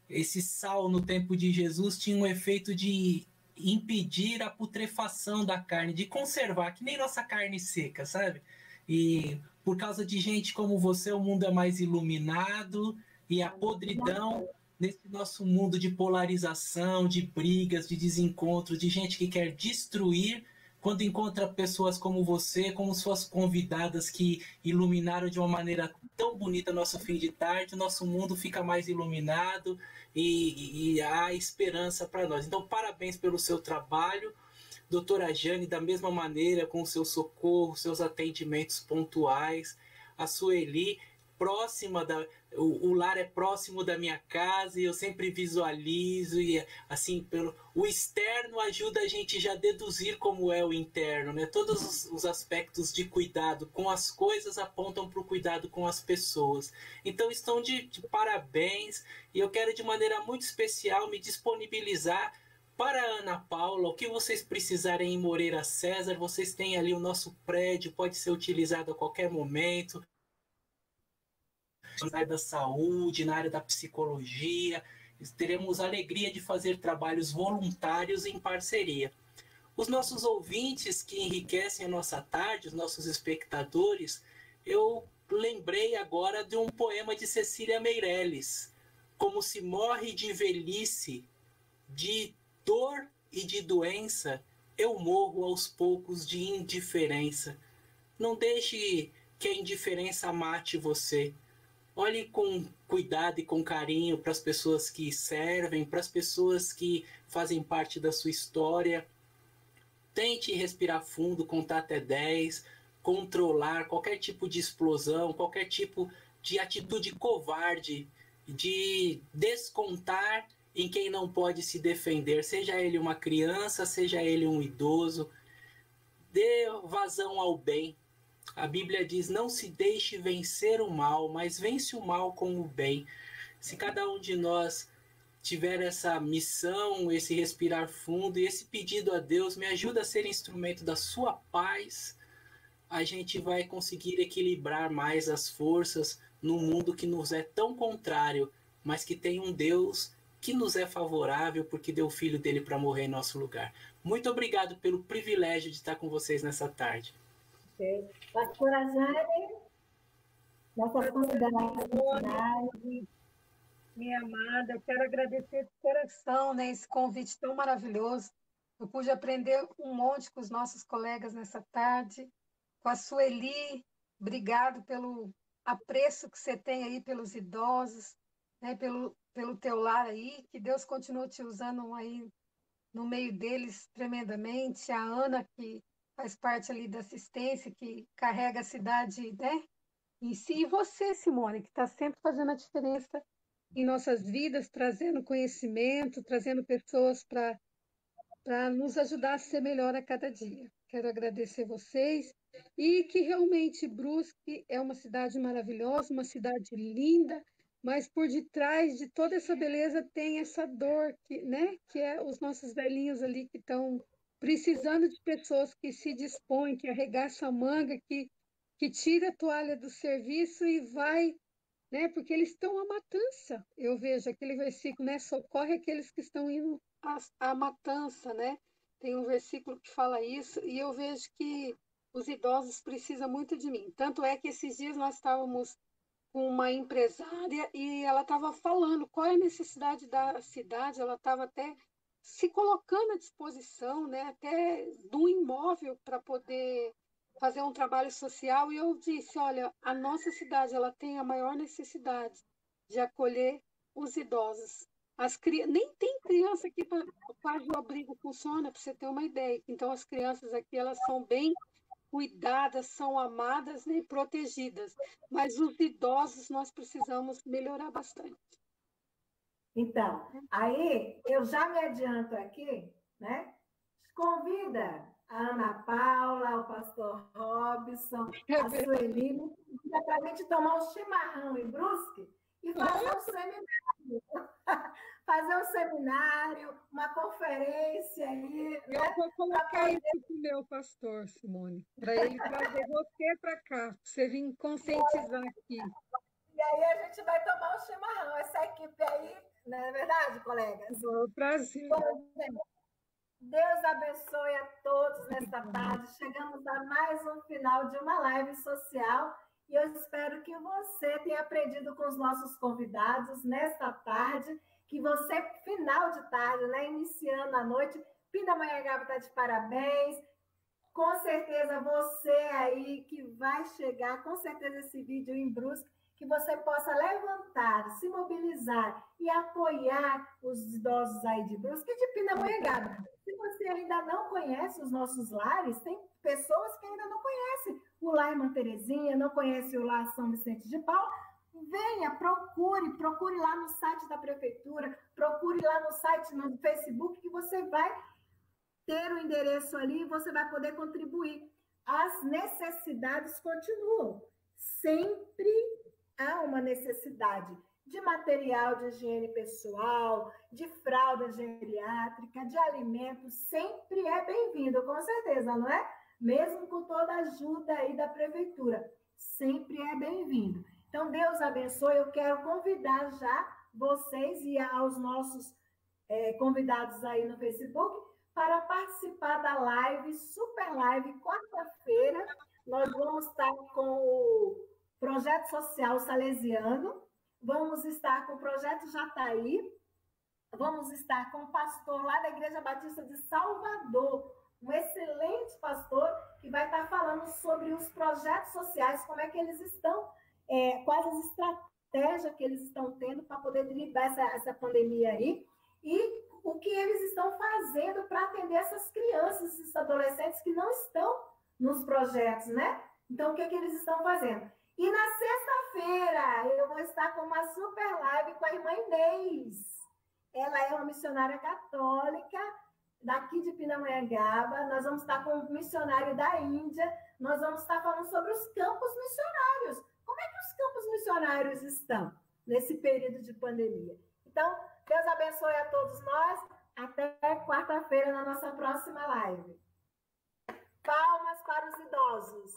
esse sal no tempo de Jesus tinha um efeito de impedir a putrefação da carne, de conservar, que nem nossa carne seca, sabe? E por causa de gente como você, o mundo é mais iluminado e a podridão nesse nosso mundo de polarização, de brigas, de desencontros, de gente que quer destruir, quando encontra pessoas como você, como suas convidadas que iluminaram de uma maneira tão bonita nosso fim de tarde, nosso mundo fica mais iluminado e há esperança para nós. Então, parabéns pelo seu trabalho, doutora Jane, da mesma maneira, com o seu socorro, seus atendimentos pontuais, a Sueli, o lar é próximo da minha casa e eu sempre visualizo e assim o externo ajuda a gente já a deduzir como é o interno, né? Todos os aspectos de cuidado com as coisas apontam para o cuidado com as pessoas. Então estão de parabéns e eu quero de maneira muito especial me disponibilizar para a Ana Paula. O que vocês precisarem em Moreira César, vocês têm ali o nosso prédio, pode ser utilizado a qualquer momento. Na área da saúde, na área da psicologia, teremos a alegria de fazer trabalhos voluntários em parceria. Os nossos ouvintes que enriquecem a nossa tarde, os nossos espectadores, eu lembrei agora de um poema de Cecília Meirelles, como se morre de velhice, de dor e de doença, eu morro aos poucos de indiferença. Não deixe que a indiferença mate você. Olhe com cuidado e com carinho para as pessoas que servem, para as pessoas que fazem parte da sua história. Tente respirar fundo, contar até 10, controlar qualquer tipo de explosão, qualquer tipo de atitude covarde, de descontar em quem não pode se defender, seja ele uma criança, seja ele um idoso. Dê vazão ao bem. A Bíblia diz, não se deixe vencer o mal, mas vence o mal com o bem. Se cada um de nós tiver essa missão, esse respirar fundo e esse pedido a Deus, me ajuda a ser instrumento da sua paz, a gente vai conseguir equilibrar mais as forças num mundo que nos é tão contrário, mas que tem um Deus que nos é favorável, porque deu o filho dele para morrer em nosso lugar. Muito obrigado pelo privilégio de estar com vocês nessa tarde. Okay. Pastora Jane, nossas considerações finais. Minha amada, eu quero agradecer de coração, né, esse convite tão maravilhoso. Eu pude aprender um monte com os nossos colegas nessa tarde, com a Sueli. Obrigado pelo apreço que você tem aí pelos idosos, né, pelo teu lar aí, que Deus continue te usando aí no meio deles tremendamente. A Ana, que faz parte ali da assistência, que carrega a cidade, né, em si, e você, Simone, que está sempre fazendo a diferença em nossas vidas, trazendo conhecimento, trazendo pessoas para nos ajudar a ser melhor a cada dia. Quero agradecer vocês e que realmente Brusque é uma cidade maravilhosa, uma cidade linda, mas por detrás de toda essa beleza tem essa dor que é os nossos velhinhos ali que estão precisando de pessoas que se dispõem, que arregaçam a manga, que tira a toalha do serviço e vai, né? Porque eles estão à matança. Eu vejo aquele versículo, né? Socorre aqueles que estão indo à matança, né? Tem um versículo que fala isso, e eu vejo que os idosos precisam muito de mim. Tanto é que esses dias nós estávamos com uma empresária e ela estava falando qual é a necessidade da cidade, ela estava até se colocando à disposição, né? Até do imóvel para poder fazer um trabalho social, e eu disse, olha, a nossa cidade ela tem a maior necessidade de acolher os idosos. Nem tem criança aqui para quase o abrigo funciona, para você ter uma ideia. Então, as crianças aqui elas são bem cuidadas, são amadas, né, e protegidas. Mas os idosos nós precisamos melhorar bastante. Então, aí eu já me adianto aqui, né? Convida a Ana Paula, o pastor Robson, a Sueli, para a gente tomar um chimarrão em Brusque e fazer um seminário. Fazer um seminário, uma conferência aí. Eu vou colocar isso para o meu pastor, Simone, para ele trazer você para cá, para você vir conscientizar aqui. E aí a gente vai tomar um chimarrão, essa equipe aí, não é verdade, colegas? É um prazer. Deus abençoe a todos nesta tarde. Chegamos a mais um final de uma live social e eu espero que você tenha aprendido com os nossos convidados nesta tarde, que você, final de tarde, né, iniciando a noite, Pindamonhangaba está de parabéns. Com certeza você aí que vai chegar, com certeza esse vídeo em Brusque, que você possa levantar, se mobilizar e apoiar os idosos aí de Brusque e de Pindamonhangaba. Se você ainda não conhece os nossos lares, tem pessoas que ainda não conhecem o Lar Irmã Terezinha, não conhece o Lar São Vicente de Paulo, venha, procure lá no site da prefeitura, procure lá no site, no Facebook, que você vai ter o endereço ali e você vai poder contribuir. As necessidades continuam. Sempre há uma necessidade de material de higiene pessoal, de fralda geriátrica, de alimentos, sempre é bem-vindo, com certeza, não é? Mesmo com toda a ajuda aí da prefeitura, sempre é bem-vindo. Então, Deus abençoe. Eu quero convidar já vocês e aos nossos convidados aí no Facebook para participar da live, super live, quarta-feira. Nós vamos estar com o Projeto Social Salesiano, vamos estar com o Projeto Jataí, vamos estar com o pastor lá da Igreja Batista de Salvador, um excelente pastor que vai estar falando sobre os projetos sociais, como é que eles estão, quais as estratégias que eles estão tendo para poder driblar essa pandemia aí, e o que eles estão fazendo para atender essas crianças, esses adolescentes que não estão nos projetos, né? Então, o que eles estão fazendo? E na sexta-feira, eu vou estar com uma super live com a irmã Inês. Ela é uma missionária católica daqui de Pindamonhangaba. Nós vamos estar com um missionário da Índia. Nós vamos estar falando sobre os campos missionários. Como é que os campos missionários estão nesse período de pandemia? Então, Deus abençoe a todos nós. Até quarta-feira na nossa próxima live. Palmas para os idosos.